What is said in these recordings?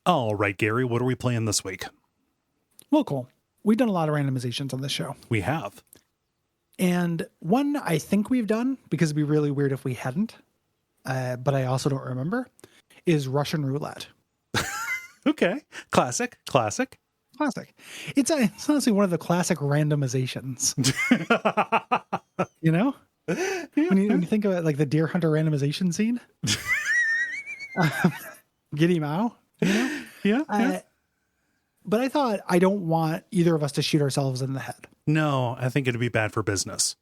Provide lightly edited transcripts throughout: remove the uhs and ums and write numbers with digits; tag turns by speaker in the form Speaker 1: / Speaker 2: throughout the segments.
Speaker 1: All right, Gary, what are we playing this week?
Speaker 2: Well, cool. We've done a lot of randomizations on this show.
Speaker 1: We have.
Speaker 2: And one I think we've done, because it'd be really weird if we hadn't, but I also don't remember, is Russian roulette.
Speaker 1: Okay. Classic.
Speaker 2: Classic. It's honestly one of the classic randomizations. You know?
Speaker 1: Yeah,
Speaker 2: when you think about like the Deer Hunter randomization scene. Giddy Mao, you know?
Speaker 1: Yeah.
Speaker 2: But I thought I don't want either of us to shoot ourselves in the head.
Speaker 1: No, I think it'd be bad for business.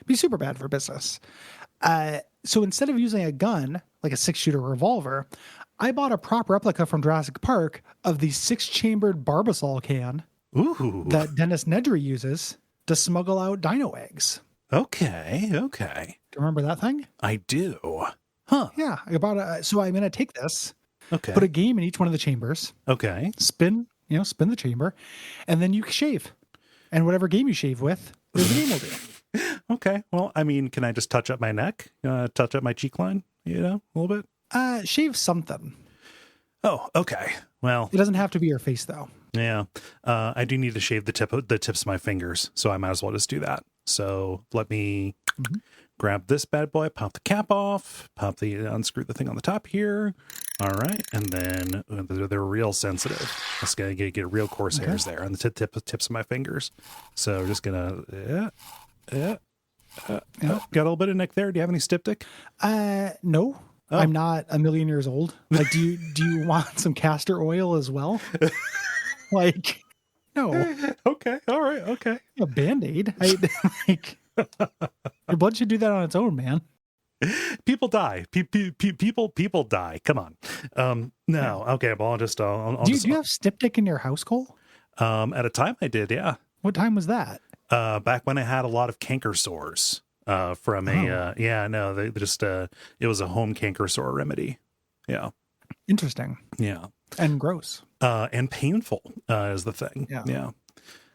Speaker 2: Be super bad for business. So instead of using a gun, like a 6-shooter revolver, I bought a prop replica from Jurassic Park of the 6-chambered Barbasol can that Dennis Nedry uses to smuggle out dino eggs.
Speaker 1: Okay.
Speaker 2: Do you remember that thing?
Speaker 1: I do. Huh.
Speaker 2: Yeah. So I'm going to take this,
Speaker 1: Okay.
Speaker 2: put a game in each one of the chambers,
Speaker 1: Okay.
Speaker 2: spin the chamber, and then you shave. And whatever game you shave with, the game will do.
Speaker 1: Okay. Well, I mean, can I just touch up my neck? Touch up my cheek line? A little bit?
Speaker 2: Shave something.
Speaker 1: Oh, okay. Well,
Speaker 2: It doesn't have to be your face, though.
Speaker 1: yeah. I do need to shave the tips of my fingers, so I might as well just do that. So let me grab this bad boy, pop the cap off, unscrew the thing on the top here. All right. And then they're real sensitive. Just gotta get real coarse hairs there on the tips of my fingers. So we're just gonna, got a little bit of neck there. Do you have any styptic?
Speaker 2: No.
Speaker 1: Oh.
Speaker 2: I'm not a million years old. Like, do you want some castor oil as well? Like, no.
Speaker 1: Okay. All right. Okay.
Speaker 2: A Band-Aid. Like, your blood should do that on its own, man.
Speaker 1: People die. People die. Come on. No. Okay. Well, I'll
Speaker 2: Do you have styptic in your house, Cole?
Speaker 1: at a time I did. Yeah.
Speaker 2: What time was that?
Speaker 1: Back when I had a lot of canker sores, from they just, it was a home canker sore remedy. Yeah.
Speaker 2: Interesting.
Speaker 1: Yeah.
Speaker 2: And gross.
Speaker 1: And painful, is the thing.
Speaker 2: Yeah.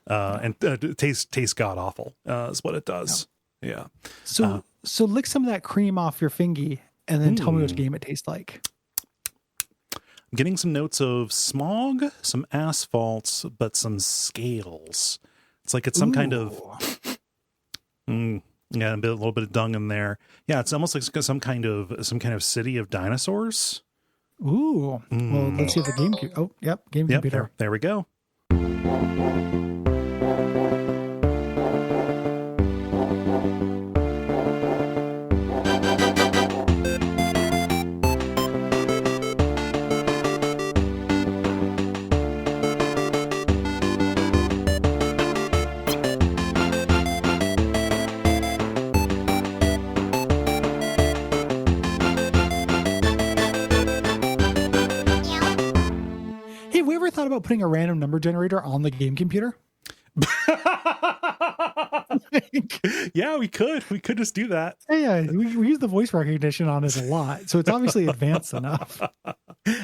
Speaker 1: And tastes god awful, is what it does. Yeah.
Speaker 2: So lick some of that cream off your fingy and then tell me which game it tastes like.
Speaker 1: I'm getting some notes of smog, some asphalts, but some scales. It's like it's some kind of, a little bit of dung in there. Yeah, it's almost like some kind of city of dinosaurs.
Speaker 2: Ooh. Well, let's see if the game. Game computer.
Speaker 1: There we go.
Speaker 2: Thought about putting a random number generator on the game computer?
Speaker 1: Yeah, we could just do that.
Speaker 2: Yeah, we use the voice recognition on it a lot, so it's obviously advanced enough.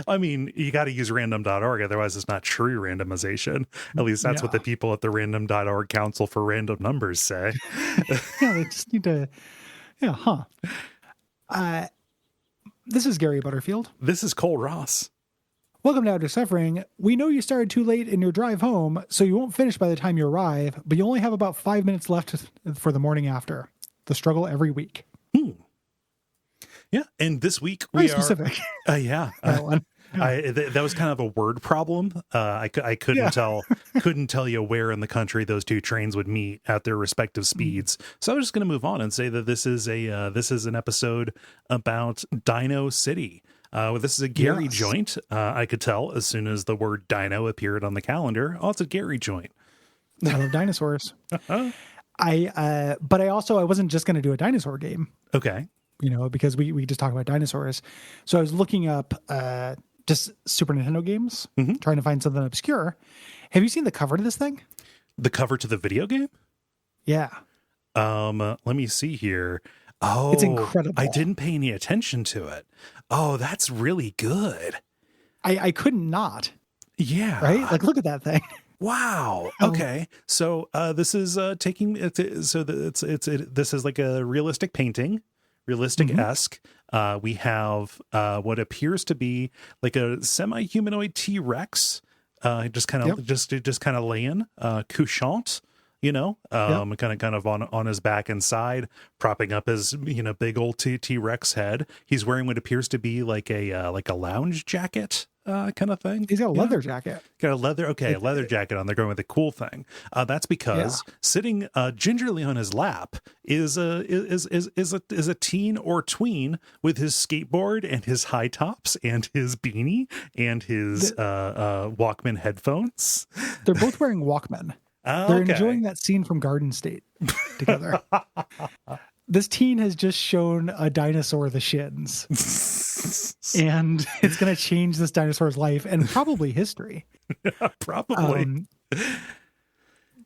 Speaker 1: I mean, you got to use random.org, otherwise it's not true randomization. At least that's what the people at the random.org Council for Random Numbers say.
Speaker 2: Yeah, they just need to. Yeah, this is Gary Butterfield.
Speaker 1: This is Cole Ross.
Speaker 2: Welcome to Outer Suffering. We know you started too late in your drive home, so you won't finish by the time you arrive, but you only have about 5 minutes left for the morning after. The struggle every week.
Speaker 1: Yeah, and this week
Speaker 2: Very specific.
Speaker 1: Yeah. That was kind of a word problem. I couldn't tell you where in the country those two trains would meet at their respective speeds. So I was just going to move on and say that this is an episode about DinoCity. This is a Gary joint. I could tell as soon as the word dino appeared on the calendar. Oh, it's a Gary joint.
Speaker 2: I love dinosaurs. But I wasn't just going to do a dinosaur game.
Speaker 1: Okay.
Speaker 2: Because we just talk about dinosaurs. So I was looking up just Super Nintendo games, trying to find something obscure. Have you seen the cover to this thing?
Speaker 1: The cover to the video game?
Speaker 2: Yeah.
Speaker 1: Let me see here. Oh,
Speaker 2: it's incredible.
Speaker 1: I didn't pay any attention to it. Oh, that's really good.
Speaker 2: I couldn't not.
Speaker 1: Yeah.
Speaker 2: Right? Like, look at that thing.
Speaker 1: Wow. Okay. So this is this is like a realistic painting, realistic-esque. We have what appears to be like a semi-humanoid T-Rex, just kind of just kind of laying couchant, kind of on his back and side, propping up his big old T-Rex head. He's wearing what appears to be like a lounge jacket. Kind of thing.
Speaker 2: He's got a leather jacket.
Speaker 1: Got a leather jacket on. They're going with the cool thing. That's because sitting gingerly on his lap is a teen or tween with his skateboard and his high tops and his beanie and his Walkman headphones.
Speaker 2: They're both wearing Walkman. They're enjoying that scene from Garden State together. This teen has just shown a dinosaur the shins. And it's going to change this dinosaur's life and probably history.
Speaker 1: Probably.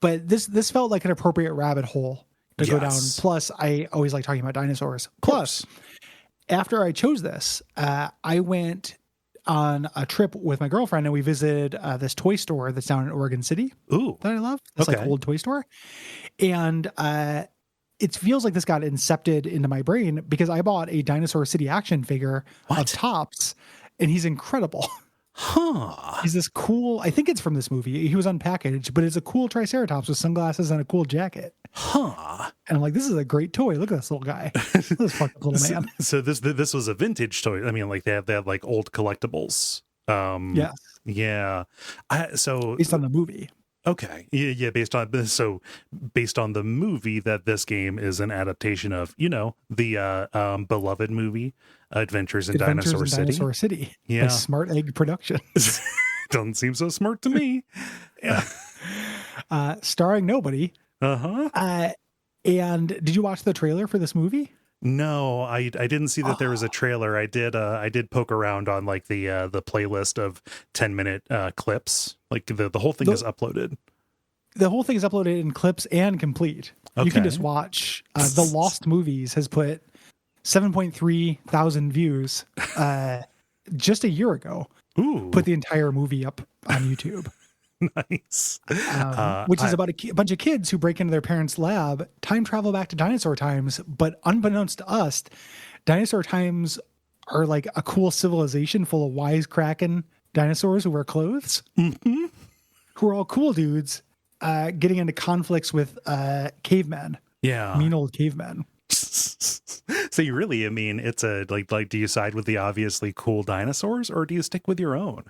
Speaker 2: But this felt like an appropriate rabbit hole to go down. Plus, I always like talking about dinosaurs. Plus, after I chose this, I went on a trip with my girlfriend and we visited this toy store that's down in Oregon City.
Speaker 1: Ooh.
Speaker 2: That I love. It's like an old toy store. And it feels like this got incepted into my brain because I bought a Dinosaur City action figure of Tops, and he's incredible.
Speaker 1: Huh.
Speaker 2: He's this cool, I think it's from this movie. He was unpackaged, but it's a cool Triceratops with sunglasses and a cool jacket.
Speaker 1: Huh.
Speaker 2: And I'm like, this is a great toy. Look at this little guy. This fucking little man.
Speaker 1: So this was a vintage toy. I mean, like they have like old collectibles.
Speaker 2: Yes.
Speaker 1: Yeah. So
Speaker 2: based on the movie.
Speaker 1: Okay. Yeah. Based on the movie that this game is an adaptation of, the beloved movie Adventures in Dinosaur
Speaker 2: City.
Speaker 1: Yeah.
Speaker 2: By Smart Egg Productions.
Speaker 1: Doesn't seem so smart to me. Yeah.
Speaker 2: Starring nobody.
Speaker 1: Uh-huh.
Speaker 2: And did you watch the trailer for this movie?
Speaker 1: No, I didn't see that there was a trailer. I did poke around on like the playlist of 10-minute clips. Like the whole thing is uploaded.
Speaker 2: The whole thing is uploaded in clips and complete. Okay. You can just watch. The Lost Movies has put 7.3 thousand views just a year ago.
Speaker 1: Ooh.
Speaker 2: Put the entire movie up on YouTube.
Speaker 1: Nice.
Speaker 2: Which is about a bunch of kids who break into their parents' lab, time travel back to dinosaur times, but unbeknownst to us, dinosaur times are like a cool civilization full of wisecracking dinosaurs who wear clothes, who are all cool dudes, getting into conflicts with cavemen.
Speaker 1: Yeah.
Speaker 2: Mean old cavemen.
Speaker 1: So you really, I mean, it's a like do you side with the obviously cool dinosaurs or do you stick with your own?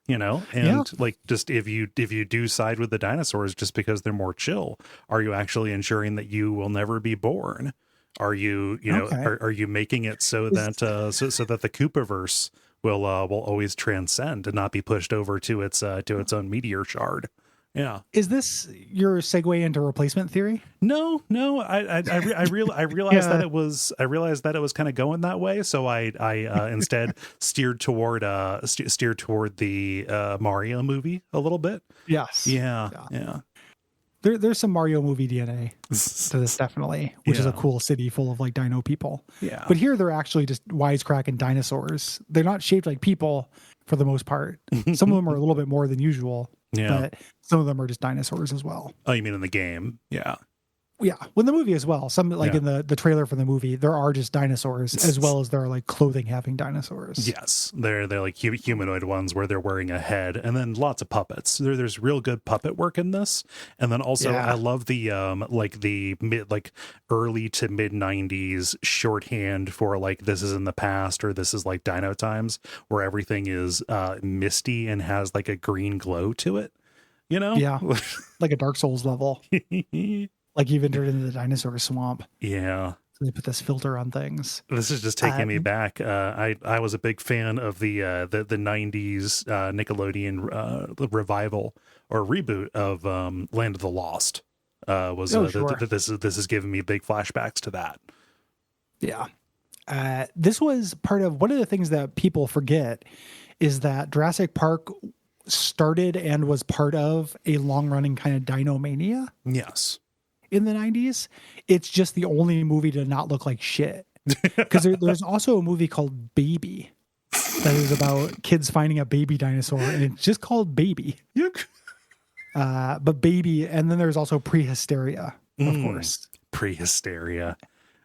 Speaker 1: Like just if you do side with the dinosaurs just because they're more chill, are you actually ensuring that you will never be born? Are you are you making it so that so that the Koopaverse will always transcend and not be pushed over to its own meteor shard? Yeah.
Speaker 2: Is this your segue into replacement theory?
Speaker 1: No. I realized that it was kind of going that way, so I instead steered toward the Mario movie a little bit.
Speaker 2: Yes.
Speaker 1: Yeah.
Speaker 2: There's some Mario movie DNA to this, definitely, which is a cool city full of like dino people.
Speaker 1: Yeah.
Speaker 2: But here they're actually just wisecracking dinosaurs. They're not shaped like people for the most part. Some of them are a little bit more than usual.
Speaker 1: Yeah.
Speaker 2: But some of them are just dinosaurs as well.
Speaker 1: Oh, you mean in the game? Yeah.
Speaker 2: Yeah. Well, in the movie as well. Some in the trailer for the movie, there are just dinosaurs as well as there are like clothing having dinosaurs.
Speaker 1: Yes. They're like humanoid ones where they're wearing a head and then lots of puppets. There's real good puppet work in this. And then also I love the early to mid 90s shorthand for like this is in the past or this is like dino times where everything is misty and has like a green glow to it.
Speaker 2: Yeah. Like a Dark Souls level. Like you've entered into the dinosaur swamp.
Speaker 1: Yeah.
Speaker 2: So they put this filter on things.
Speaker 1: This is just taking me back. I was a big fan of the 90s Nickelodeon revival or reboot of Land of the Lost. This is giving me big flashbacks to that.
Speaker 2: Yeah. This was part of one of the things that people forget is that Jurassic Park started and was part of a long-running kind of dino mania.
Speaker 1: Yes.
Speaker 2: In the 90s. It's just the only movie to not look like shit. Because there's also a movie called Baby that is about kids finding a baby dinosaur, and it's just called Baby. But Baby, and then there's also Prehysteria, of course.
Speaker 1: Prehysteria.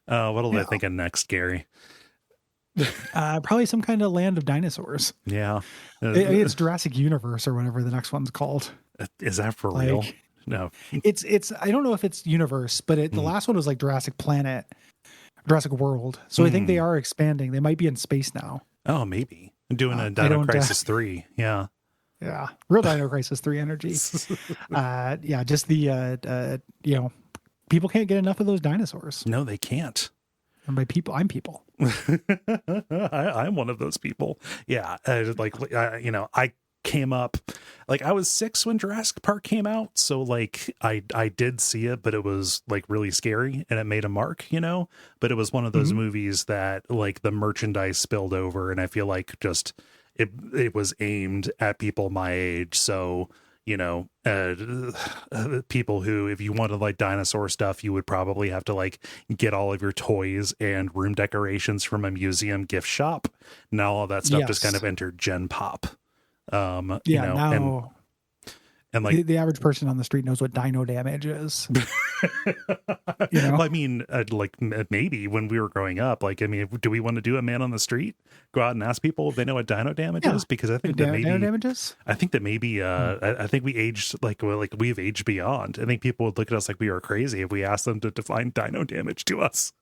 Speaker 1: What'll I think of next, Gary?
Speaker 2: Probably some kind of land of dinosaurs.
Speaker 1: Yeah.
Speaker 2: It's Jurassic Universe or whatever the next one's called.
Speaker 1: Is that for real?
Speaker 2: Like,
Speaker 1: No.
Speaker 2: it's I don't know if it's universe, but the last one was like Jurassic Planet, Jurassic World. So I think they are expanding. They might be in space now.
Speaker 1: Oh, maybe. Doing a Dino Crisis 3. Yeah.
Speaker 2: Yeah. Real Dino Crisis 3 energy. Just the people can't get enough of those dinosaurs.
Speaker 1: No, they can't.
Speaker 2: And by people, I'm people.
Speaker 1: I'm one of those people. Yeah. I came up, like, I was 6 when Jurassic Park came out. So like I did see it, but it was like really scary and it made a mark, but it was one of those movies that like the merchandise spilled over. And I feel like just it was aimed at people my age. So, people who, if you wanted like dinosaur stuff, you would probably have to like get all of your toys and room decorations from a museum gift shop. Now all that stuff just kind of entered Gen Pop.
Speaker 2: Now
Speaker 1: and like
Speaker 2: the average person on the street knows what dino damage is.
Speaker 1: Well, I mean, like maybe when we were growing up, like, I mean, do we want to do a man on the street? Go out and ask people if they know what dino damage is? Because I think that maybe
Speaker 2: dino damages.
Speaker 1: I think that maybe I think we aged like we've aged beyond. I think people would look at us like we are crazy if we asked them to define dino damage to us.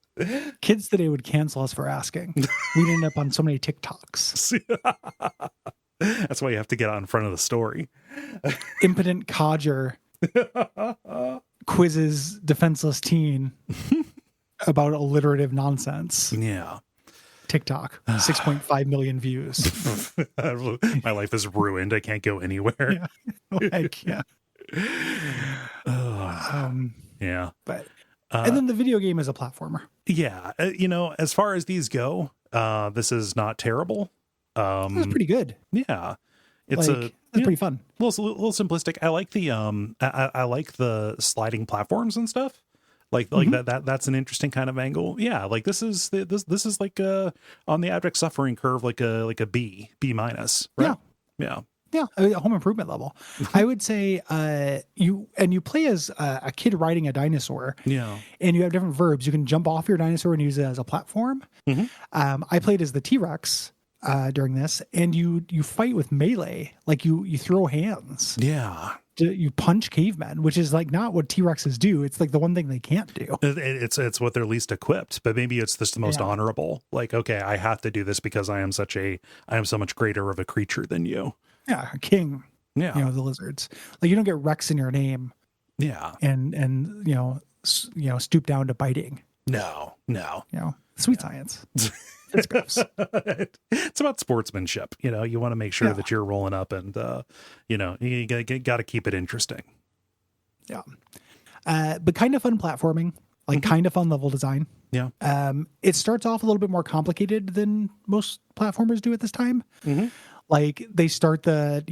Speaker 2: Kids today would cancel us for asking. We'd end up on so many TikToks.
Speaker 1: That's why you have to get out in front of the story.
Speaker 2: Impotent codger quizzes defenseless teen about alliterative nonsense.
Speaker 1: Yeah.
Speaker 2: TikTok, 6.5 million views.
Speaker 1: My life is ruined. I can't go anywhere.
Speaker 2: Yeah.
Speaker 1: Yeah.
Speaker 2: But and then the video game is a platformer.
Speaker 1: Yeah. As far as these go, this is not terrible.
Speaker 2: It's pretty good.
Speaker 1: Yeah.
Speaker 2: It's pretty fun.
Speaker 1: A little simplistic. I like the I like the sliding platforms and stuff. Like that's an interesting kind of angle. Yeah, like this is like on the abject suffering curve, like a B minus. Right? Yeah.
Speaker 2: A home improvement level. I would say you play as a kid riding a dinosaur.
Speaker 1: Yeah.
Speaker 2: And you have different verbs. You can jump off your dinosaur and use it as a platform. I played as the T-Rex during this, and you fight with melee. Like you throw hands.
Speaker 1: Yeah.
Speaker 2: You punch cavemen, which is like not what T-Rexes do. It's like the one thing they can't do.
Speaker 1: It's what they're least equipped, but maybe it's just the most honorable. Like, okay, I have to do this because I am so much greater of a creature than you.
Speaker 2: Yeah, a king.
Speaker 1: Yeah,
Speaker 2: the lizards. Like you don't get Rex in your name.
Speaker 1: Yeah,
Speaker 2: and stoop down to biting.
Speaker 1: No.
Speaker 2: Sweet science. It's gross.
Speaker 1: It's about sportsmanship. You want to make sure that you're rolling up and, you got to keep it interesting.
Speaker 2: Yeah. But kind of fun platforming, like kind of fun level design.
Speaker 1: Yeah.
Speaker 2: It starts off a little bit more complicated than most platformers do at this time. Like they start the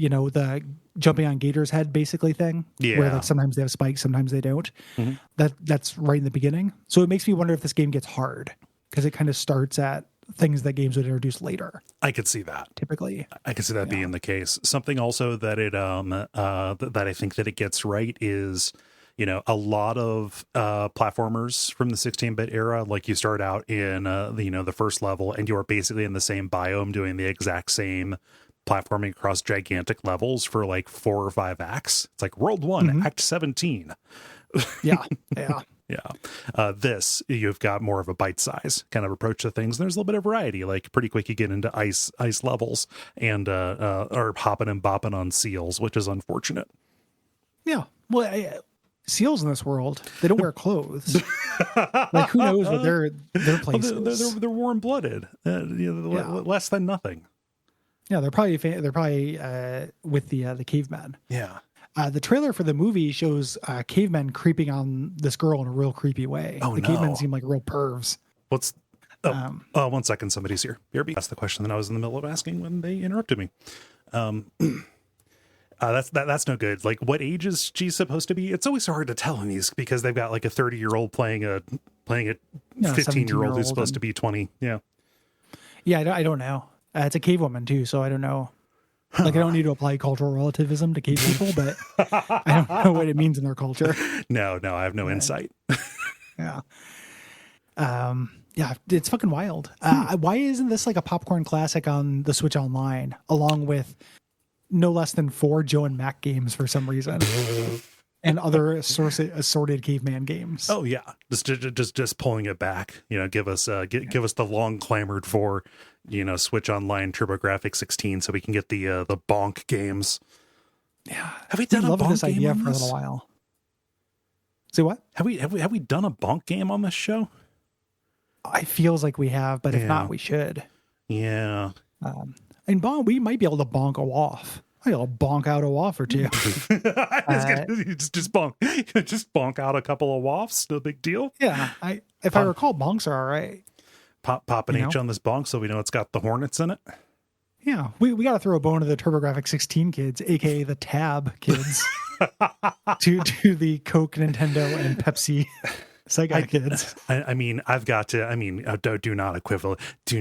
Speaker 2: jumping on Gator's head basically thing. Yeah. Where like sometimes they have spikes, sometimes they don't. That's right in the beginning. So it makes me wonder if this game gets hard because it kind of starts at things that games would introduce later.
Speaker 1: I could see that.
Speaker 2: Typically.
Speaker 1: I could see that being the case. Something also that it that I think that it gets right is, a lot of platformers from the 16-bit era, like you start out in the first level and you're basically in the same biome doing the exact same platforming across gigantic levels for like 4 or 5 acts. It's like World 1, Act 17.
Speaker 2: Yeah.
Speaker 1: This, you've got more of a bite size kind of approach to things. There's a little bit of variety. Like pretty quick, you get into ice levels and or hopping and bopping on seals, which is unfortunate.
Speaker 2: Yeah. Well, seals in this world, they don't wear clothes. Like who knows what their place is?
Speaker 1: They're warm blooded. Less than nothing.
Speaker 2: Yeah, they're probably with the caveman.
Speaker 1: Yeah.
Speaker 2: The trailer for the movie shows cavemen creeping on this girl in a real creepy way. The cavemen seem like real pervs.
Speaker 1: What's... Oh, 1 second. Somebody's here. BRB. That's the question that I was in the middle of asking when they interrupted me. That's no good. Like, what age is she supposed to be? It's always so hard to tell in these because they've got like a 30-year-old playing a 15-year-old who's supposed to be 20. Yeah.
Speaker 2: Yeah, I don't know. It's a cave woman too, so I don't know. Like, I don't need to apply cultural relativism to cave people, but I don't know what it means in their culture.
Speaker 1: No, I have no insight.
Speaker 2: Yeah. Yeah, it's fucking wild. Why isn't this like a popcorn classic on the Switch Online, along with no less than 4 Joe and Mac games for some reason, and other assorted caveman games?
Speaker 1: Oh yeah, just pulling it back. Give us the long clamored for, Switch Online TurboGrafx 16, so we can get the bonk games.
Speaker 2: Yeah,
Speaker 1: have we done a bonk
Speaker 2: this
Speaker 1: game
Speaker 2: idea
Speaker 1: on
Speaker 2: for
Speaker 1: this?
Speaker 2: a little while? Say what?
Speaker 1: Have we done a bonk game on this show?
Speaker 2: It feels like we have, but if
Speaker 1: Yeah.
Speaker 2: not, we should.
Speaker 1: Yeah.
Speaker 2: And we might be able to bonk a waff. I'll bonk out a waff or two.
Speaker 1: Just bonk out a couple of wafts. No big deal.
Speaker 2: Yeah, if I recall, bonks are all right.
Speaker 1: Pop an H on this bonk so we know it's got the Hornets in it.
Speaker 2: Yeah, we got to throw a bone to the TurboGrafx 16 kids, aka the Tab kids, to the Coke, Nintendo, and Pepsi Sega kids.
Speaker 1: I mean, I've got to. I mean, do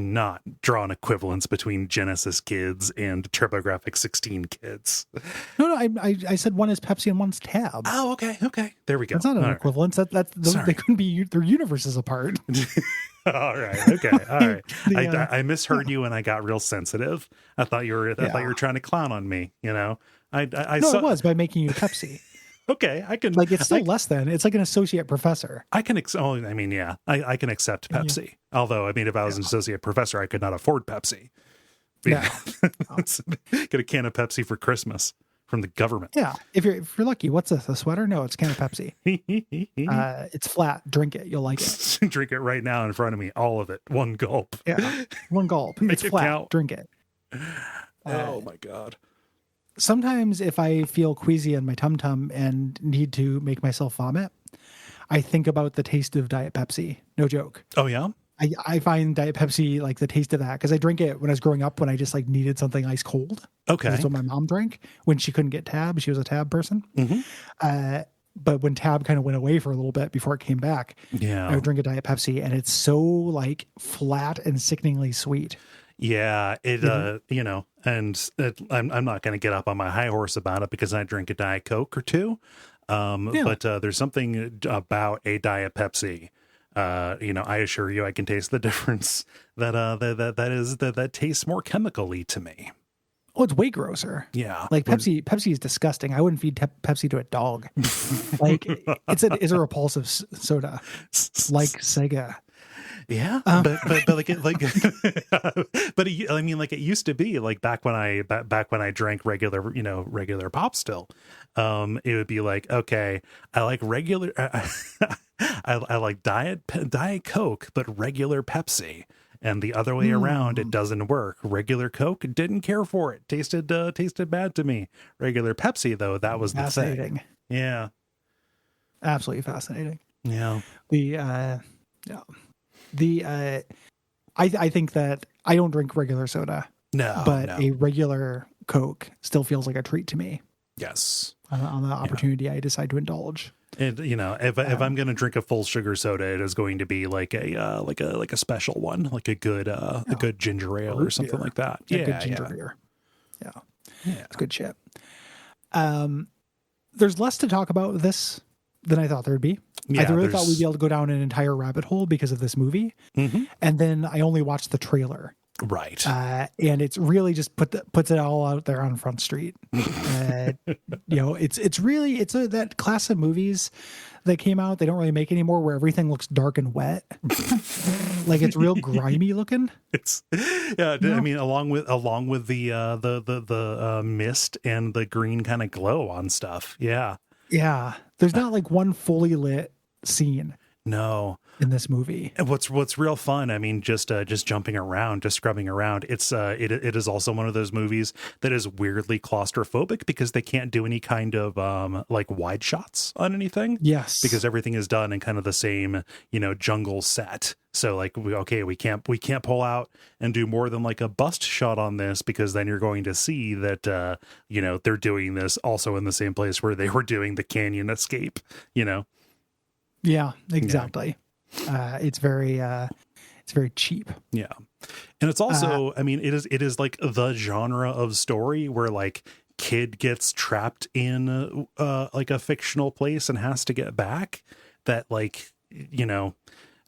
Speaker 1: not draw an equivalence between Genesis kids and TurboGrafx 16 kids.
Speaker 2: No, I said one is Pepsi and one's Tab.
Speaker 1: Oh, okay. There we go.
Speaker 2: That's not an equivalence. They couldn't be their universes apart.
Speaker 1: All right. Okay. All right. I misheard you and I got real sensitive. I thought you were trying to clown on me. It
Speaker 2: was by making you Pepsi.
Speaker 1: Okay, I can
Speaker 2: it's still less than. It's like an associate professor.
Speaker 1: I can accept Pepsi. Although, if I was an associate professor, I could not afford Pepsi.
Speaker 2: Yeah,
Speaker 1: get a can of Pepsi for Christmas from the government.
Speaker 2: Yeah, if you're lucky. What's this? A sweater? No, it's a can of Pepsi. It's flat. Drink it. You'll like it.
Speaker 1: Drink it right now in front of me. All of it. One gulp.
Speaker 2: Yeah, one gulp. It's flat. Count. Drink it.
Speaker 1: Oh my God.
Speaker 2: Sometimes if I feel queasy in my tum-tum and need to make myself vomit, I think about the taste of Diet Pepsi. No joke.
Speaker 1: Oh, yeah?
Speaker 2: I find Diet Pepsi, like the taste of that, because I drink it when I was growing up when I just like needed something ice cold.
Speaker 1: Okay.
Speaker 2: That's what my mom drank when she couldn't get Tab. She was a Tab person.
Speaker 1: Mm-hmm.
Speaker 2: But when Tab kind of went away for a little bit before it came back, I would drink a Diet Pepsi, and it's so like flat and sickeningly sweet.
Speaker 1: Yeah, and I'm not going to get up on my high horse about it because I drink a Diet Coke or two. But there's something about a Diet Pepsi. I assure you, I can taste the difference. That tastes more chemically to me.
Speaker 2: Oh, it's way grosser.
Speaker 1: Yeah,
Speaker 2: like Pepsi is disgusting. I wouldn't feed Pepsi to a dog. Like it's a repulsive soda, like Sega.
Speaker 1: Yeah, but it used to be like back when I drank regular pop still, it would be like, okay, I like regular, I like Diet Coke, but regular Pepsi, and the other way around, it doesn't work. Regular Coke, didn't care for it, tasted bad to me. Regular Pepsi though, that was the thing. Yeah,
Speaker 2: absolutely fascinating.
Speaker 1: Yeah,
Speaker 2: I think that I don't drink regular soda. But a regular Coke still feels like a treat to me.
Speaker 1: Yes.
Speaker 2: On the opportunity I decide to indulge.
Speaker 1: And if I'm going to drink a full sugar soda, it is going to be like a special one, like a good ginger ale or something like that.
Speaker 2: Yeah, good ginger beer. Yeah, it's good shit. There's less to talk about this than I thought there would be.
Speaker 1: Yeah,
Speaker 2: I really thought we'd be able to go down an entire rabbit hole because of this movie.
Speaker 1: Mm-hmm.
Speaker 2: And then I only watched the trailer.
Speaker 1: Right.
Speaker 2: And it's really just puts it all out there on Front Street. It's really that class of movies that came out, they don't really make anymore, where everything looks dark and wet. Like it's real grimy looking.
Speaker 1: I mean, along with the mist and the green kind of glow on stuff. Yeah.
Speaker 2: Yeah. There's not like one fully lit scene.
Speaker 1: No.
Speaker 2: In this movie.
Speaker 1: And what's real fun, I mean, just jumping around, just scrubbing around, it is also one of those movies that is weirdly claustrophobic because they can't do any kind of like wide shots on anything.
Speaker 2: Yes.
Speaker 1: Because everything is done in kind of the same, jungle set. So like we can't pull out and do more than like a bust shot on this, because then you're going to see that they're doing this also in the same place where they were doing the canyon escape,
Speaker 2: Yeah, exactly. Yeah. It's very cheap.
Speaker 1: Yeah. And it's also, it is like the genre of story where like kid gets trapped in like a fictional place and has to get back, that like,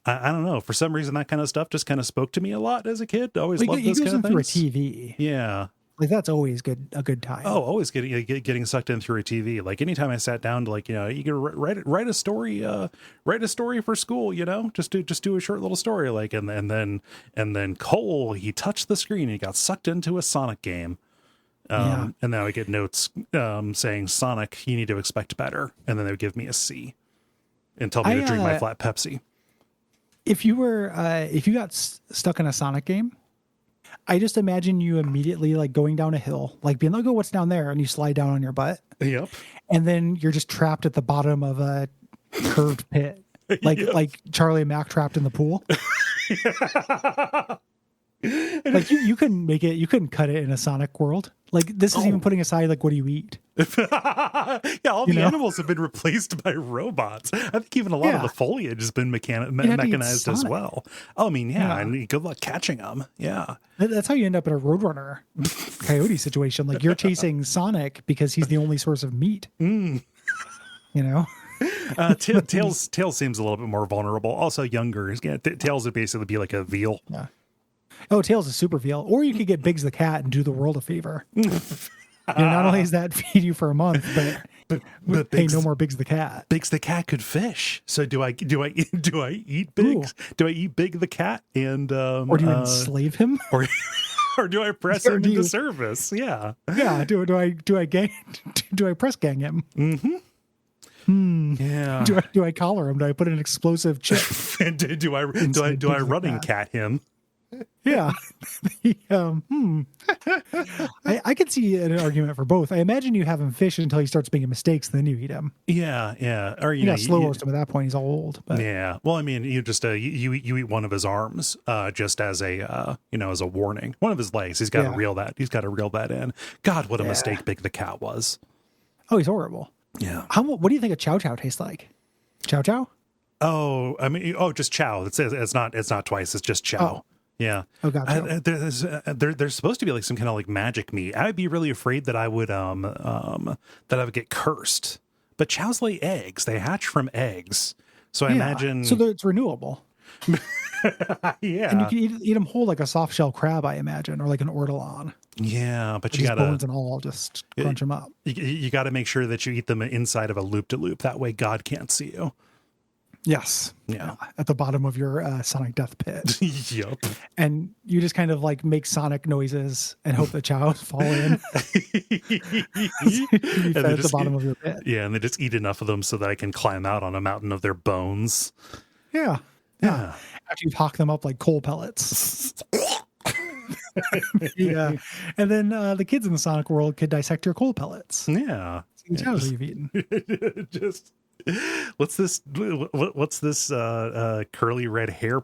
Speaker 1: I don't know. For some reason, that kind of stuff just kind of spoke to me a lot as a kid. I always
Speaker 2: Like,
Speaker 1: loved
Speaker 2: he
Speaker 1: those
Speaker 2: goes
Speaker 1: kind of
Speaker 2: in through a
Speaker 1: things.
Speaker 2: TV.
Speaker 1: Yeah.
Speaker 2: Like, that's always a good time.
Speaker 1: Oh, always getting sucked in through a TV. Like anytime I sat down to, like, you can write a story, write a story for school. Just do a short little story. Like, and then Kole, he touched the screen and he got sucked into a Sonic game. And then I would get notes saying, Sonic, you need to expect better. And then they would give me a C and tell me to drink my flat Pepsi.
Speaker 2: If you got stuck in a Sonic game, I just imagine you immediately like going down a hill, like being like, "Oh, what's down there?" And you slide down on your butt.
Speaker 1: Yep.
Speaker 2: And then you're just trapped at the bottom of a curved pit, like Charlie and Mac trapped in the pool. Like you couldn't make it. You couldn't cut it in a Sonic world. Like, this is even putting aside, like, what do you eat?
Speaker 1: Yeah, all the animals have been replaced by robots. I think even a lot of the foliage has been mechanized as well. Oh, I mean, and good luck catching them. Yeah.
Speaker 2: That's how you end up in a Roadrunner coyote situation. Like, you're chasing Sonic because he's the only source of meat. You know?
Speaker 1: Tails seems a little bit more vulnerable. Also younger. Yeah, Tails would basically be like a veal.
Speaker 2: Yeah. Oh, Tails is super veal. Or you could get Biggs the cat and do the world a favor. Not only does that feed you for a month, but pay no more Biggs the cat.
Speaker 1: Biggs the cat could fish. So do I eat Biggs?
Speaker 2: Ooh.
Speaker 1: Do I eat Big the cat and
Speaker 2: or do you enslave him?
Speaker 1: Or do I press him into service? Yeah.
Speaker 2: Yeah. Do I press gang him?
Speaker 1: Mm-hmm. Yeah.
Speaker 2: Do I collar him? Do I put an explosive chip?
Speaker 1: And do I running cat him?
Speaker 2: Yeah. I could see an argument for both. I imagine you have him fish until he starts making mistakes, then you eat him.
Speaker 1: Yeah. Or
Speaker 2: you slow roast him at that point. He's all old. But.
Speaker 1: Yeah. Well, I mean, you just you eat one of his arms, just as a as a warning. One of his legs. He's got to reel that. He's got to reel that in. God, what a mistake Big the cat was.
Speaker 2: Oh, he's horrible.
Speaker 1: Yeah.
Speaker 2: What do you think a Chow Chow tastes like? Chow Chow?
Speaker 1: Oh, I mean, just Chow. It's not twice. It's just Chow.
Speaker 2: Oh.
Speaker 1: Yeah.
Speaker 2: Oh, gotcha.
Speaker 1: There's supposed to be like some kind of like magic meat. I'd be really afraid that I would get cursed. But chows lay eggs. They hatch from eggs. So I imagine.
Speaker 2: So it's renewable.
Speaker 1: Yeah.
Speaker 2: And you can eat them whole like a soft shell crab, I imagine, or like an ortolan.
Speaker 1: Yeah, but you gotta
Speaker 2: bones and all, just crunch them up.
Speaker 1: You got to make sure that you eat them inside of a loop-to-loop. That way, God can't see you.
Speaker 2: Yes.
Speaker 1: Yeah.
Speaker 2: At the bottom of your Sonic Death Pit.
Speaker 1: Yep.
Speaker 2: And you just kind of like make Sonic noises and hope the chows fall in. You fed at the bottom of your pit.
Speaker 1: Yeah, and they just eat enough of them so that I can climb out on a mountain of their bones.
Speaker 2: Yeah. After you've hawked them up like coal pellets. Yeah. And then the kids in the Sonic world could dissect your coal pellets.
Speaker 1: Yeah.
Speaker 2: See the chows you've eaten.
Speaker 1: Just... What's this curly red hair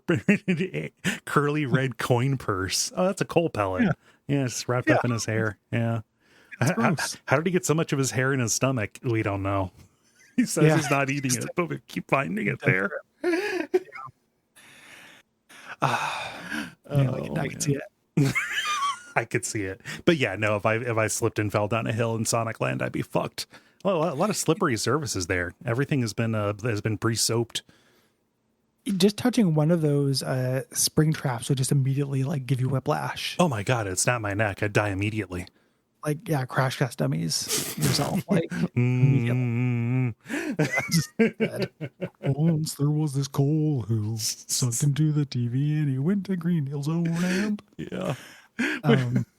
Speaker 1: curly red coin purse? Oh, that's a coal pellet. Yeah, it's wrapped up in his hair. Yeah. How did he get so much of his hair in his stomach? We don't know. He says he's not eating it, but we keep finding it there.
Speaker 2: I can see it.
Speaker 1: I could see it. But yeah, no, if I slipped and fell down a hill in Sonic Land, I'd be fucked. Well, a lot of slippery surfaces there. Everything has been pre-soaped.
Speaker 2: Just touching one of those spring traps would just immediately like give you whiplash.
Speaker 1: Oh my God, it'd snap my neck. I'd die immediately.
Speaker 2: Like, crash test dummies yourself. Like, once there was this Cole who sunk into the TV and he went to Green Hill's own amp.
Speaker 1: Yeah.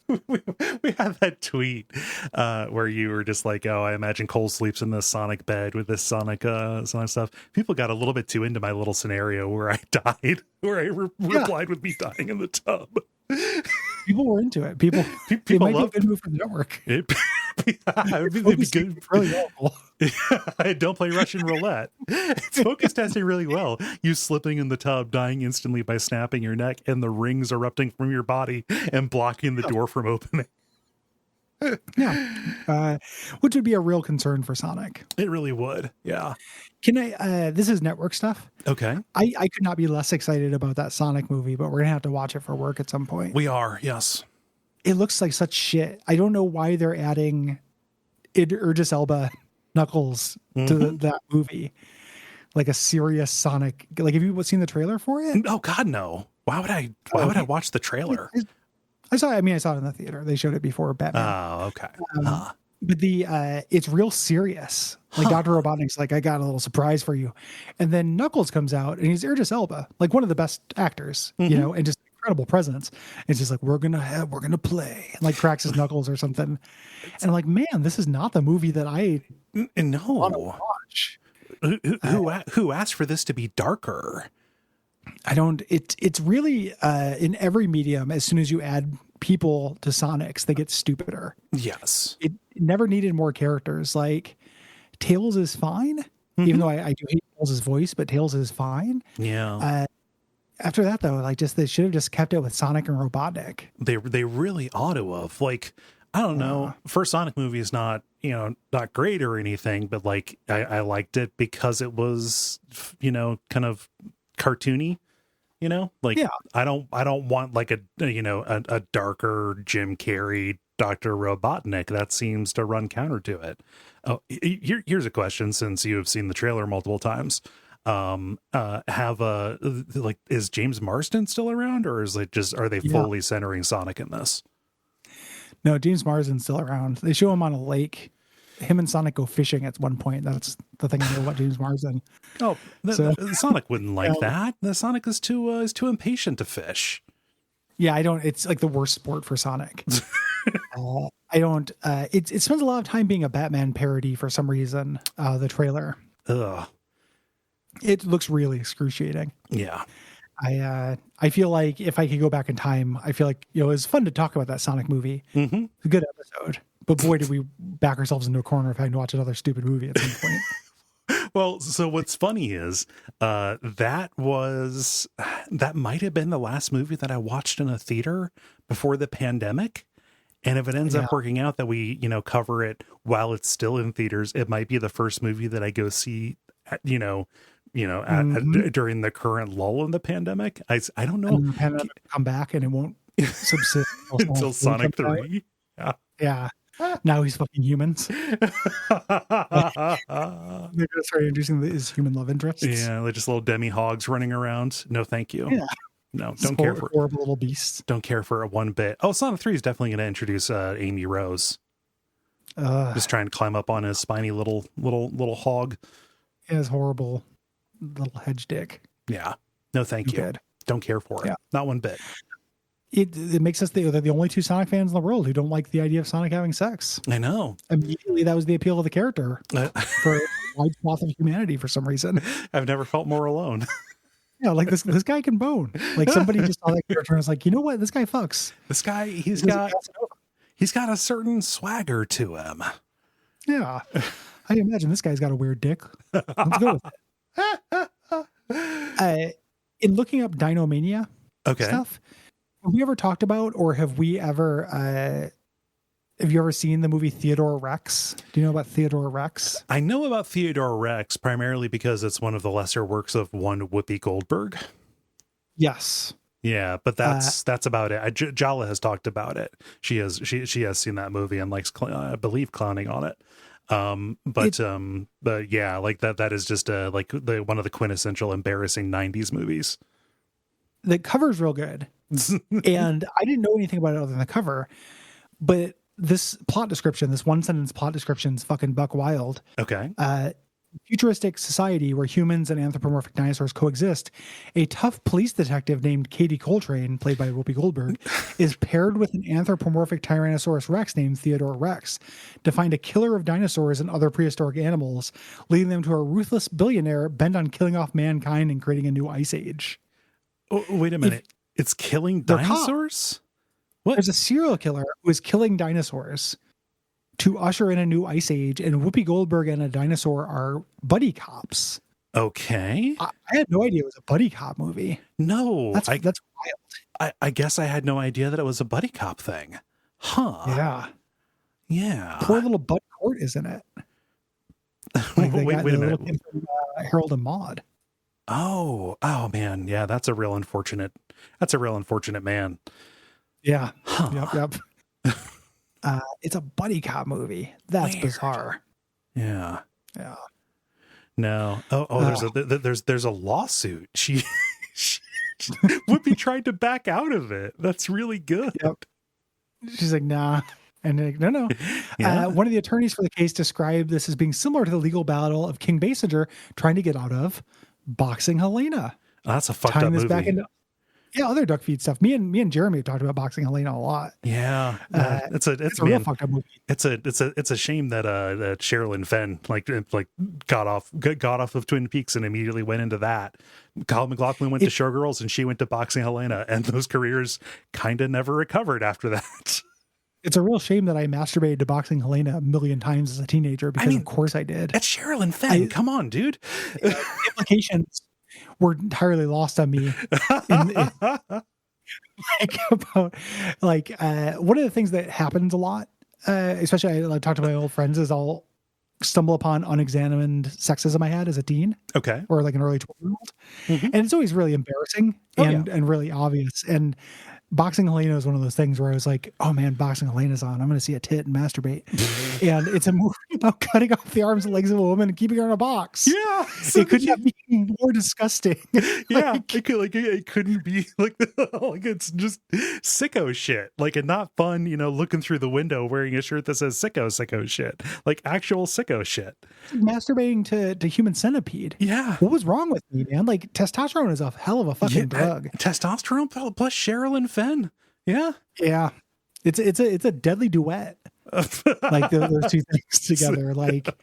Speaker 1: We had that tweet where you were just like, oh, I imagine Cole sleeps in the Sonic bed with this Sonic stuff. People got a little bit too into my little scenario where I died, where I replied with me dying in the tub.
Speaker 2: People were into it. People might be a good move for the network.
Speaker 1: It'd be good.
Speaker 2: Really awful.
Speaker 1: I don't play Russian roulette. It's focus testing really well. You slipping in the tub, dying instantly by snapping your neck, and the rings erupting from your body and blocking the door from opening.
Speaker 2: Yeah, which would be a real concern for Sonic.
Speaker 1: It really would. Yeah.
Speaker 2: Can I? This is network stuff.
Speaker 1: Okay.
Speaker 2: I could not be less excited about that Sonic movie, but we're gonna have to watch it for work at some point.
Speaker 1: We are. Yes.
Speaker 2: It looks like such shit. I don't know why they're adding Idris Elba Knuckles to that movie. like a serious Sonic. Like, have you seen the trailer for it?
Speaker 1: Oh God, no. Why would I watch the trailer?
Speaker 2: I saw it in the theater. They showed it before Batman.
Speaker 1: Oh, okay.
Speaker 2: But it's real serious. Like Dr. Robotnik's like, I got a little surprise for you. And then Knuckles comes out and he's Idris Elba, like one of the best actors, you know, and just incredible presence. It's just like, we're gonna play, and like cracks his knuckles or something. And I'm like, man, this is not the movie that I want to watch.
Speaker 1: Who asked for this to be darker?
Speaker 2: I don't, it's really, in every medium, as soon as you add people to Sonics, they get stupider.
Speaker 1: Yes.
Speaker 2: It never needed more characters. Like, Tails is fine, even though I do hate Tails' voice, but Tails is fine.
Speaker 1: Yeah.
Speaker 2: After that, though, like, they should have just kept it with Sonic and Robotnik.
Speaker 1: They really ought to have. Like, I don't know. First Sonic movie is not, not great or anything, but like, I liked it because it was, kind of cartoony. Like, yeah. I don't want like a darker Jim Carrey Dr. Robotnik. That seems to run counter to it. Oh, here's a question, since you have seen the trailer multiple times. Is James Marsden still around, or is it just, are they fully centering Sonic in this?
Speaker 2: No, James Marsden's still around. They show him on a lake. Him and Sonic go fishing at one point. That's the thing I know about James Marsden.
Speaker 1: Oh, Sonic wouldn't like that. The Sonic is too impatient to fish.
Speaker 2: Yeah, I don't. It's like the worst sport for Sonic. I don't. It spends a lot of time being a Batman parody for some reason. The trailer.
Speaker 1: Ugh.
Speaker 2: It looks really excruciating.
Speaker 1: Yeah.
Speaker 2: I feel like if I could go back in time, I feel like it was fun to talk about that Sonic movie.
Speaker 1: Mm-hmm.
Speaker 2: It's a good episode. But boy, did we back ourselves into a corner of having to watch another stupid movie at some point.
Speaker 1: Well, so what's funny is that might have been the last movie that I watched in a theater before the pandemic. And if it ends up working out that we, cover it while it's still in theaters, it might be the first movie that I go see, during the current lull in the pandemic. I don't know.
Speaker 2: And the pandemic will come back and it won't subsist
Speaker 1: until Sonic 3. Yeah.
Speaker 2: Yeah. Now he's fucking humans. They're gonna start introducing his human love interests.
Speaker 1: Yeah, they're just little demi-hogs running around. No, thank you.
Speaker 2: Yeah.
Speaker 1: No, don't care for
Speaker 2: horrible little beasts.
Speaker 1: Don't care for it one bit. Oh, Sonic 3 is definitely going to introduce Amy Rose. Just trying to climb up on his spiny little hog.
Speaker 2: His horrible little hedge dick.
Speaker 1: Yeah. No, thank you.
Speaker 2: Good.
Speaker 1: Don't care for it.
Speaker 2: Yeah.
Speaker 1: Not one bit.
Speaker 2: It makes us they're the only two Sonic fans in the world who don't like the idea of Sonic having sex.
Speaker 1: I know.
Speaker 2: Immediately, that was the appeal of the character for a wide swath of humanity for some reason.
Speaker 1: I've never felt more alone.
Speaker 2: Yeah, like this guy can bone. Like, somebody just saw that character and was like, you know what? This guy fucks.
Speaker 1: This guy, he's got a certain swagger to him.
Speaker 2: Yeah. I imagine this guy's got a weird dick. Let's go with it. In looking up Dinomania stuff, have we ever talked about, or have you ever seen the movie Theodore Rex? Do you know about Theodore Rex?
Speaker 1: I know about Theodore Rex primarily because it's one of the lesser works of one Whoopi Goldberg.
Speaker 2: Yes.
Speaker 1: Yeah, but that's about it. Jala has talked about it. She has seen that movie and likes, I believe, clowning on it. But yeah, like that is just like one of the quintessential embarrassing 90s movies.
Speaker 2: The cover's real good. And I didn't know anything about it other than the cover, but this plot description, this one sentence plot description is fucking buck wild.
Speaker 1: Okay.
Speaker 2: Futuristic society where humans and anthropomorphic dinosaurs coexist. A tough police detective named Katie Coltrane, played by Whoopi Goldberg, is paired with an anthropomorphic Tyrannosaurus Rex named Theodore Rex to find a killer of dinosaurs and other prehistoric animals, leading them to a ruthless billionaire bent on killing off mankind and creating a new ice age.
Speaker 1: Oh, wait a minute. It's killing dinosaurs? What?
Speaker 2: There's a serial killer who is killing dinosaurs to usher in a new ice age, and Whoopi Goldberg and a dinosaur are buddy cops.
Speaker 1: Okay.
Speaker 2: I had no idea it was a buddy cop movie.
Speaker 1: No.
Speaker 2: That's wild.
Speaker 1: I guess I had no idea that it was a buddy cop thing. Huh.
Speaker 2: Yeah.
Speaker 1: Yeah.
Speaker 2: Poor little Bud Cort is in it.
Speaker 1: Like wait a minute.
Speaker 2: From, Harold and Maude.
Speaker 1: Oh man. Yeah, that's a real unfortunate man.
Speaker 2: Yeah.
Speaker 1: Huh.
Speaker 2: Yep. It's a buddy cop movie. That's
Speaker 1: Weird.
Speaker 2: bizarre.
Speaker 1: Yeah. No. There's a lawsuit. She would be trying to back out of it. That's really good.
Speaker 2: Yep. She's like, nah. And they're like, no.
Speaker 1: Yeah.
Speaker 2: One of the attorneys for the case described this as being similar to the legal battle of King Basinger trying to get out of Boxing Helena.
Speaker 1: That's a fucked
Speaker 2: Tying
Speaker 1: up
Speaker 2: this
Speaker 1: movie.
Speaker 2: back into other Duckfeed stuff. Me and Jeremy have talked about Boxing Helena a lot.
Speaker 1: Yeah, it's a real fucked up movie. It's a shame that that Sherilyn Fenn like got off of Twin Peaks and immediately went into that. Kyle MacLachlan went to Showgirls and she went to Boxing Helena, and those careers kind of never recovered after that.
Speaker 2: It's a real shame that I masturbated to Boxing Helena a million times as a teenager because of course I did.
Speaker 1: That's Sherilyn Fenn. Come on, dude.
Speaker 2: The implications were entirely lost on me. One of the things that happens a lot, especially I talk to my old friends, is I'll stumble upon unexamined sexism I had as a teen.
Speaker 1: Okay.
Speaker 2: Or like an early 12-year-old. Mm-hmm. And it's always really embarrassing and really obvious. And Boxing Helena is one of those things where I was like, oh man, Boxing Helena's on. I'm going to see a tit and masturbate. And it's a movie about cutting off the arms and legs of a woman and keeping her in a box.
Speaker 1: Yeah.
Speaker 2: It could not be more disgusting.
Speaker 1: Yeah. It couldn't be like it's just sicko shit. And not fun, looking through the window wearing a shirt that says sicko shit. Like actual sicko shit.
Speaker 2: Masturbating to Human Centipede.
Speaker 1: Yeah.
Speaker 2: What was wrong with me, man? Like testosterone is a hell of a fucking drug.
Speaker 1: Testosterone plus Sherilyn Fenn. Yeah.
Speaker 2: Yeah. It's a deadly duet. Like those two things together. Like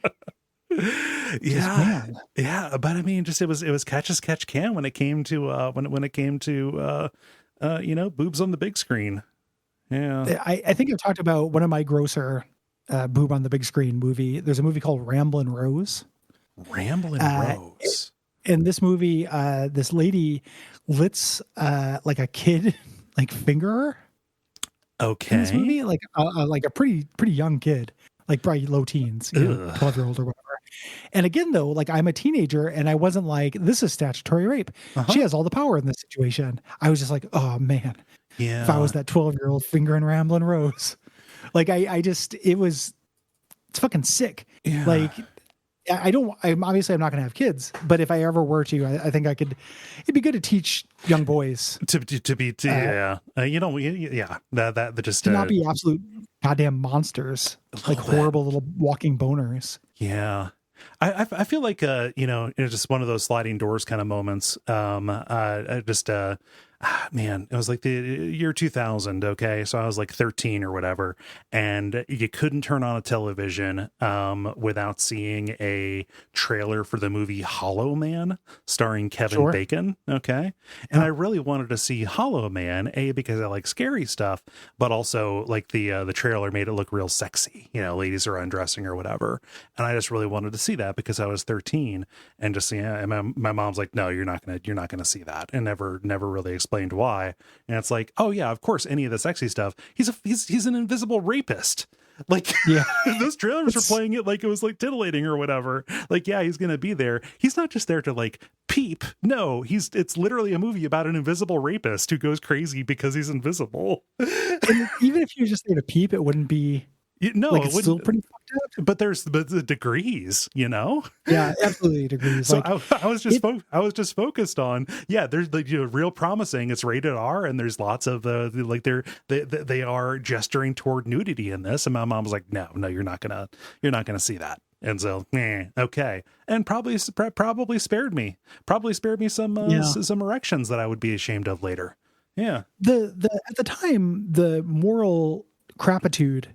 Speaker 1: yeah. Yeah. But I mean, just it was catch as catch can when it came to when it came to boobs on the big screen. Yeah.
Speaker 2: I think I've talked about one of my grosser boob on the big screen movie. There's a movie called Ramblin' Rose.
Speaker 1: Ramblin' Rose.
Speaker 2: In this movie, this lady lets like a kid finger her.
Speaker 1: Okay.
Speaker 2: In this movie, like a pretty young kid, like probably low teens, 12-year-old or whatever. And again, though, like I'm a teenager and I wasn't like, this is statutory rape. Uh-huh. She has all the power in this situation. I was just like, oh man, if I was that 12-year-old fingering Ramblin' Rose, like it's fucking sick. Yeah. Like I'm obviously not going to have kids, but if I ever were to, I think it'd be good to teach young boys
Speaker 1: to
Speaker 2: not be absolute goddamn monsters, like horrible little walking boners.
Speaker 1: Yeah. I feel like, just one of those sliding doors kind of moments. Man, it was like the year 2000. Okay. So I was like 13 or whatever. And you couldn't turn on a television, without seeing a trailer for the movie Hollow Man starring Kevin Bacon. Okay. And I really wanted to see Hollow Man, because I like scary stuff, but also like the trailer made it look real sexy. Ladies are undressing or whatever. And I just really wanted to see that because I was 13 and just, and my mom's like, no, you're not going to see that. And never really explained why. And it's like, oh yeah, of course, any of the sexy stuff, he's an invisible rapist. Like, yeah. Those trailers were playing it like it was like titillating or whatever. Like, yeah, he's gonna be there. He's not just there to like peep. No, it's literally a movie about an invisible rapist who goes crazy because he's invisible.
Speaker 2: And even if he was just there to peep, it wouldn't be it's still pretty fucked up.
Speaker 1: But there's the degrees,
Speaker 2: Yeah, absolutely degrees.
Speaker 1: So I was just focused on there's like real promising. It's rated R, and there's lots of they are gesturing toward nudity in this. And my mom was like, no, you're not gonna see that. And so, okay, and probably spared me some erections that I would be ashamed of later. Yeah,
Speaker 2: at the time, the moral crapitude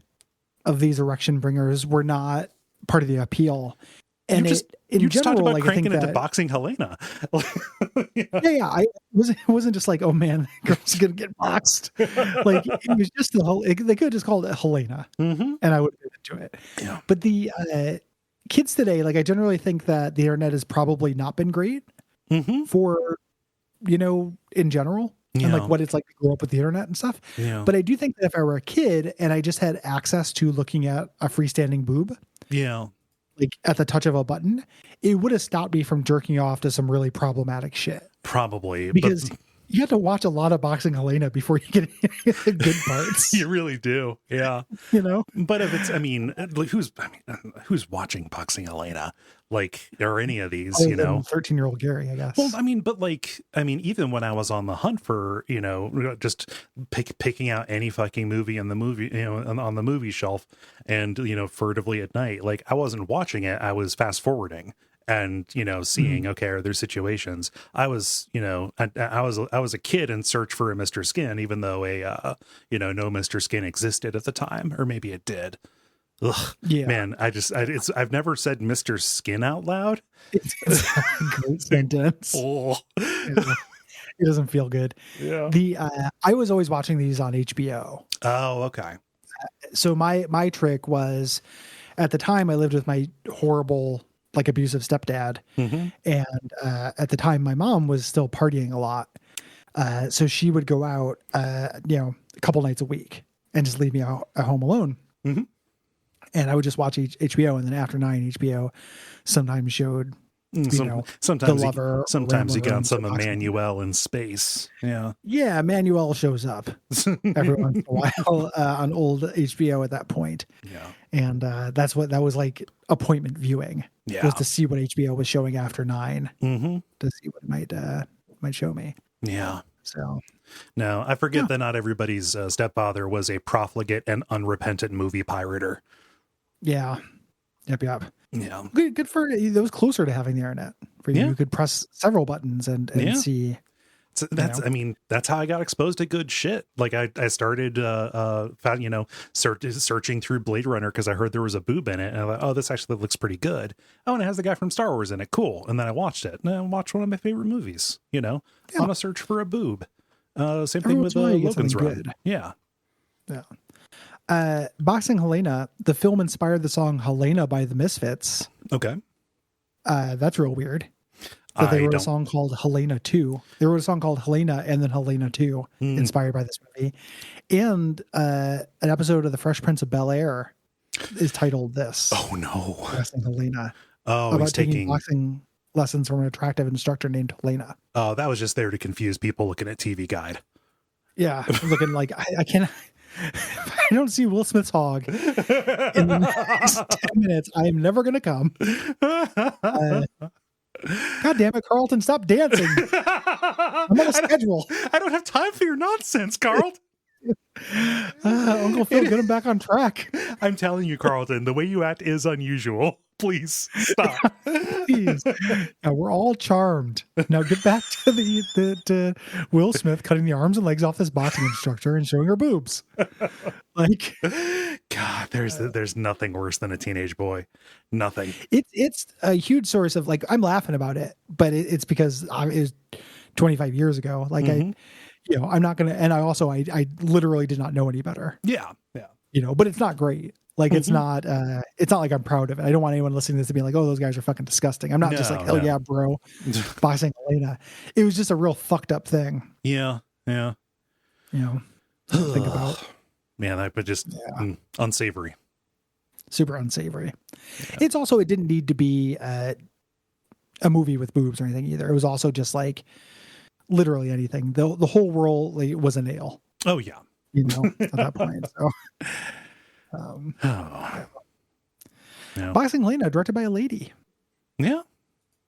Speaker 2: of these erection bringers were not part of the appeal. And
Speaker 1: you just talked about cranking into Boxing Helena.
Speaker 2: Yeah. It wasn't just like, oh man, the girl's gonna get boxed. Like it was just the whole. They could have just called it Helena, and I would get into it. Yeah. But the kids today, like I generally think that the internet has probably not been great for in general. And like what it's like to grow up with the internet and stuff. Yeah. But I do think that if I were a kid and I just had access to looking at a freestanding boob, like at the touch of a button, it would have stopped me from jerking off to some really problematic shit.
Speaker 1: Probably.
Speaker 2: Because You have to watch a lot of Boxing Helena before you get the good parts.
Speaker 1: You really do. Yeah.
Speaker 2: You know?
Speaker 1: But if it's, who's watching Boxing Elena? Like, or any of these,
Speaker 2: Other than 13-year-old Gary, I guess.
Speaker 1: Well, even when I was on the hunt for, just picking out any fucking movie in the movie, on the movie shelf and, furtively at night, like I wasn't watching it. I was fast forwarding and, seeing, okay, are there situations? I was, I was a kid in search for a Mr. Skin, even though no Mr. Skin existed at the time, or maybe it did. Ugh,
Speaker 2: yeah,
Speaker 1: man, I've never said Mr. Skin out loud.
Speaker 2: It's a great sentence.
Speaker 1: Oh.
Speaker 2: It doesn't feel good.
Speaker 1: Yeah.
Speaker 2: I was always watching these on HBO.
Speaker 1: Oh, okay.
Speaker 2: So my trick was, at the time I lived with my horrible, like, abusive stepdad.
Speaker 1: Mm-hmm.
Speaker 2: And at the time my mom was still partying a lot. So she would go out, a couple nights a week and just leave me out at home alone.
Speaker 1: Mm-hmm.
Speaker 2: And I would just watch HBO, and then after 9, HBO sometimes showed,
Speaker 1: sometimes
Speaker 2: The Lover.
Speaker 1: Sometimes you get on some Emmanuel in space. Yeah.
Speaker 2: Yeah, Emmanuel shows up every once in a while on old HBO at that point.
Speaker 1: Yeah.
Speaker 2: And that was like appointment viewing.
Speaker 1: Yeah.
Speaker 2: Was to see what HBO was showing after 9.
Speaker 1: Mm-hmm.
Speaker 2: To see what might show me.
Speaker 1: Yeah.
Speaker 2: So.
Speaker 1: No, I forget that not everybody's stepfather was a profligate and unrepentant movie pirater.
Speaker 2: Yeah. Yep.
Speaker 1: Yeah.
Speaker 2: Good for it. Was closer to having the internet for you.
Speaker 1: Yeah.
Speaker 2: You could press several buttons and see.
Speaker 1: So that's how I got exposed to good shit. Like I started, searching through Blade Runner because I heard there was a boob in it, and I thought, oh, this actually looks pretty good. Oh, and it has the guy from Star Wars in it. Cool. And then I watched it, and I watched one of my favorite movies. On a search for a boob. Same thing with Logan's Run. Yeah.
Speaker 2: Boxing Helena, the film inspired the song Helena by the Misfits.
Speaker 1: Okay.
Speaker 2: That's real weird. But they wrote a song called Helena 2. They wrote a song called Helena and then Helena 2, inspired by this movie. And an episode of The Fresh Prince of Bel-Air is titled this.
Speaker 1: Oh, no.
Speaker 2: Boxing Helena.
Speaker 1: Oh,
Speaker 2: about
Speaker 1: he's taking
Speaker 2: boxing lessons from an attractive instructor named Helena.
Speaker 1: Oh, that was just there to confuse people looking at TV Guide.
Speaker 2: Yeah, looking like I can't. If I don't see Will Smith's hog in the next 10 minutes, I am never going to come. God damn it, Carlton, stop dancing. I'm on a schedule.
Speaker 1: I don't have time for your nonsense, Carl.
Speaker 2: Uncle Phil, get him back on track.
Speaker 1: I'm telling you, Carlton, the way you act is unusual. Please stop.
Speaker 2: Please. Now, we're all charmed. Now get back to the Will Smith cutting the arms and legs off this boxing instructor and showing her boobs. Like,
Speaker 1: God, there's nothing worse than a teenage boy. Nothing.
Speaker 2: It's a huge source of, like, I'm laughing about it, but it's because it was 25 years ago. Like, I'm not gonna. And I literally did not know any better.
Speaker 1: Yeah.
Speaker 2: But it's not great. Like, it's not like I'm proud of it. I don't want anyone listening to this to be like, oh, those guys are fucking disgusting. I'm not just like, hell yeah, bro. Boxing Elena. It was just a real fucked up thing.
Speaker 1: Yeah.
Speaker 2: Think about.
Speaker 1: Man, that but just unsavory.
Speaker 2: Super unsavory. Yeah. It's also, it didn't need to be a movie with boobs or anything either. It was also just like literally anything. The whole world was a nail.
Speaker 1: Oh yeah.
Speaker 2: At that point. So. Boxing Helena, directed by a lady.
Speaker 1: Yeah.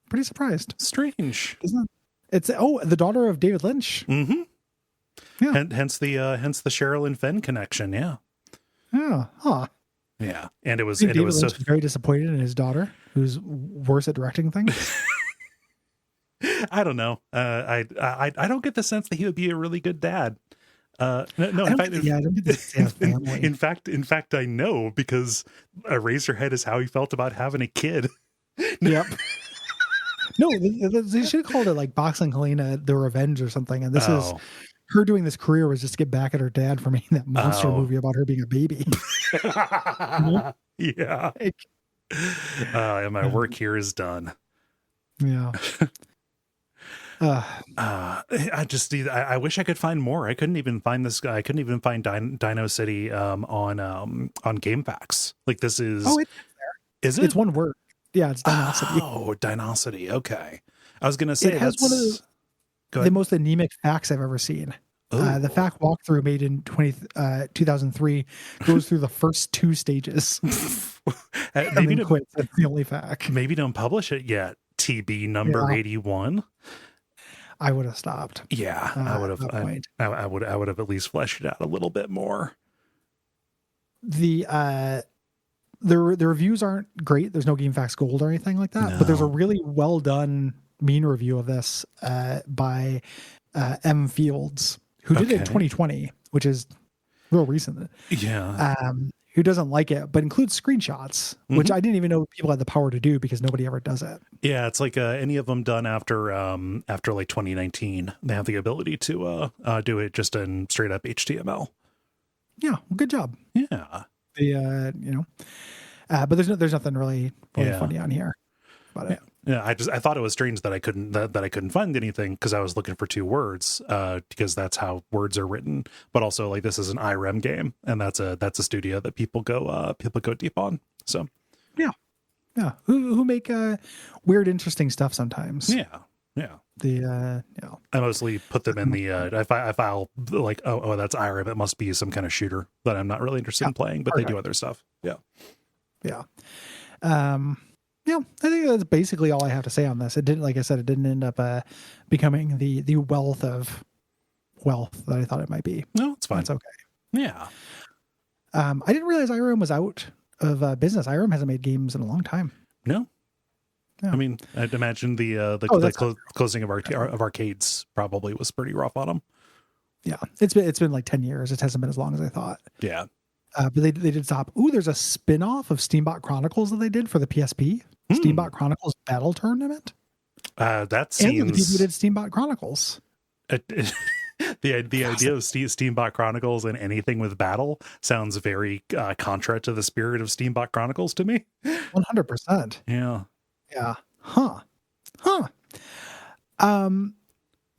Speaker 2: Pretty surprised.
Speaker 1: Strange.
Speaker 2: Isn't it? It's the daughter of David Lynch.
Speaker 1: Mm-hmm.
Speaker 2: Yeah.
Speaker 1: Hence the Sherilyn Fenn connection. Yeah.
Speaker 2: Yeah. Huh.
Speaker 1: Yeah. And it was
Speaker 2: David Lynch was very disappointed in his daughter, who's worse at directing things.
Speaker 1: I don't know. I don't get the sense that he would be a really good dad. No. In fact, I know, because Eraserhead is how he felt about having a kid.
Speaker 2: Yep. No, they should have called it like Boxing Helena: The Revenge or something. And this is her doing this career was just to get back at her dad for making that monster movie about her being a baby.
Speaker 1: Yeah. And my work here is done.
Speaker 2: Yeah.
Speaker 1: I wish I could find more. I couldn't even find this guy. I couldn't even find DinoCity on GameFAQs. Like, this is.
Speaker 2: Oh, it's there.
Speaker 1: Is it?
Speaker 2: It's one word. Yeah, it's DinoCity.
Speaker 1: Oh, DinoCity. Okay. I was gonna say
Speaker 2: it has one of those. the most anemic facts I've ever seen. The fact walkthrough made in 2003 goes through the first 2 stages.
Speaker 1: Maybe
Speaker 2: quits. That's the only fact.
Speaker 1: Maybe don't publish it yet. TB number 81.
Speaker 2: I would have stopped.
Speaker 1: Yeah, I would have. I would have at least fleshed it out a little bit more.
Speaker 2: The reviews aren't great. There's no GameFAQs Gold or anything like that. No. But there's a really well done mean review of this by M Fields, who did it in 2020, which is real recent.
Speaker 1: Yeah.
Speaker 2: Who doesn't like it, but includes screenshots, which I didn't even know people had the power to do because nobody ever does it.
Speaker 1: Yeah, it's like any of them done after like 2019, they have the ability to do it just in straight up HTML.
Speaker 2: Yeah, well, good job.
Speaker 1: Yeah.
Speaker 2: But there's nothing really funny on here about it.
Speaker 1: Yeah, I thought it was strange that I couldn't find anything because I was looking for 2 words because that's how words are written. But also, like, this is an IREM game, and that's a studio that people go deep on. So
Speaker 2: yeah, who make weird, interesting stuff sometimes.
Speaker 1: Yeah.
Speaker 2: I
Speaker 1: mostly put them in the if I'll like that's IREM, it must be some kind of shooter that I'm not really interested in playing, but they do other stuff. Yeah.
Speaker 2: Yeah, I think that's basically all I have to say on this. It didn't, like I said, it didn't end up becoming the wealth that I thought it might be.
Speaker 1: No, it's fine.
Speaker 2: That's okay.
Speaker 1: Yeah.
Speaker 2: I didn't realize IREM was out of business. IREM hasn't made games in a long time.
Speaker 1: No. I mean, I'd imagine the closing of arcades probably was pretty rough on them.
Speaker 2: Yeah, it's been like 10 years. It hasn't been as long as I thought.
Speaker 1: Yeah.
Speaker 2: But they did stop. Ooh, there's a spin-off of Steambot Chronicles that they did for the PSP. Steambot Chronicles Battle Tournament.
Speaker 1: That seems...
Speaker 2: And the people who did Steambot Chronicles.
Speaker 1: The idea of Steambot Chronicles and anything with battle sounds very contra to the spirit of Steambot Chronicles to me.
Speaker 2: 100%.
Speaker 1: Yeah.
Speaker 2: Yeah. Huh.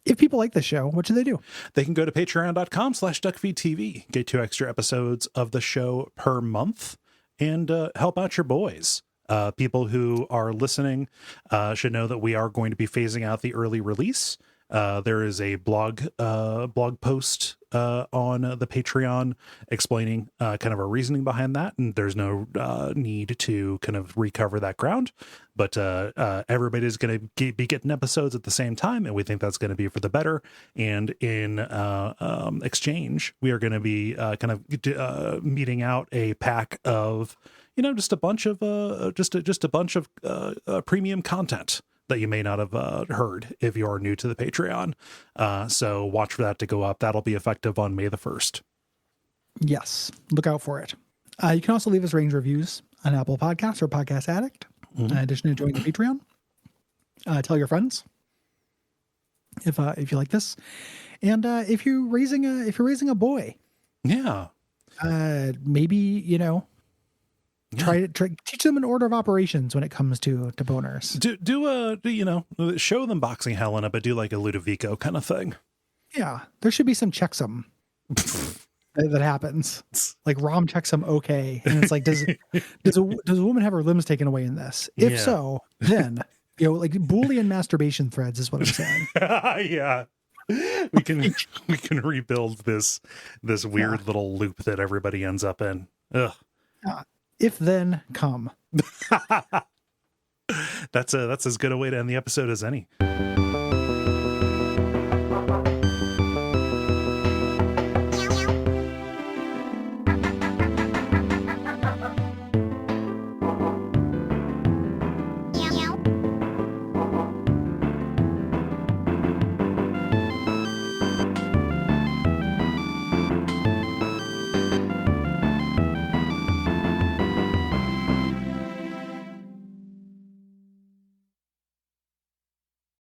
Speaker 2: If people like the show, what should they do?
Speaker 1: They can go to patreon.com/Duckfeed.tv, get 2 extra episodes of the show per month, and help out your boys. People who are listening should know that we are going to be phasing out the early release. There is a blog post on the Patreon explaining kind of our reasoning behind that, and there's no need to kind of recover that ground. But everybody's going to be getting episodes at the same time, and we think that's going to be for the better. And in exchange, we are going to be kind of meeting out a pack of just a bunch of just a bunch of premium content that you may not have heard if you're new to the Patreon. So watch for that to go up. That'll be effective on May the 1st.
Speaker 2: Yes. Look out for it. You can also leave us range reviews on Apple Podcasts or Podcast Addict. In addition to joining the Patreon. Tell your friends if you like this. And if you're raising a boy.
Speaker 1: Yeah.
Speaker 2: Maybe, try teach them an order of operations when it comes to boners. Do show them boxing Helena, but do like a Ludovico kind of thing. Yeah, there should be some checksum that happens. Like Rom checksum, okay, and it's like, does a woman have her limbs taken away in this? If so, then like Boolean masturbation threads is what I'm saying.
Speaker 1: Yeah. We can rebuild this weird little loop that everybody ends up in. Ugh.
Speaker 2: If then come.
Speaker 1: That's as good a way to end the episode as any.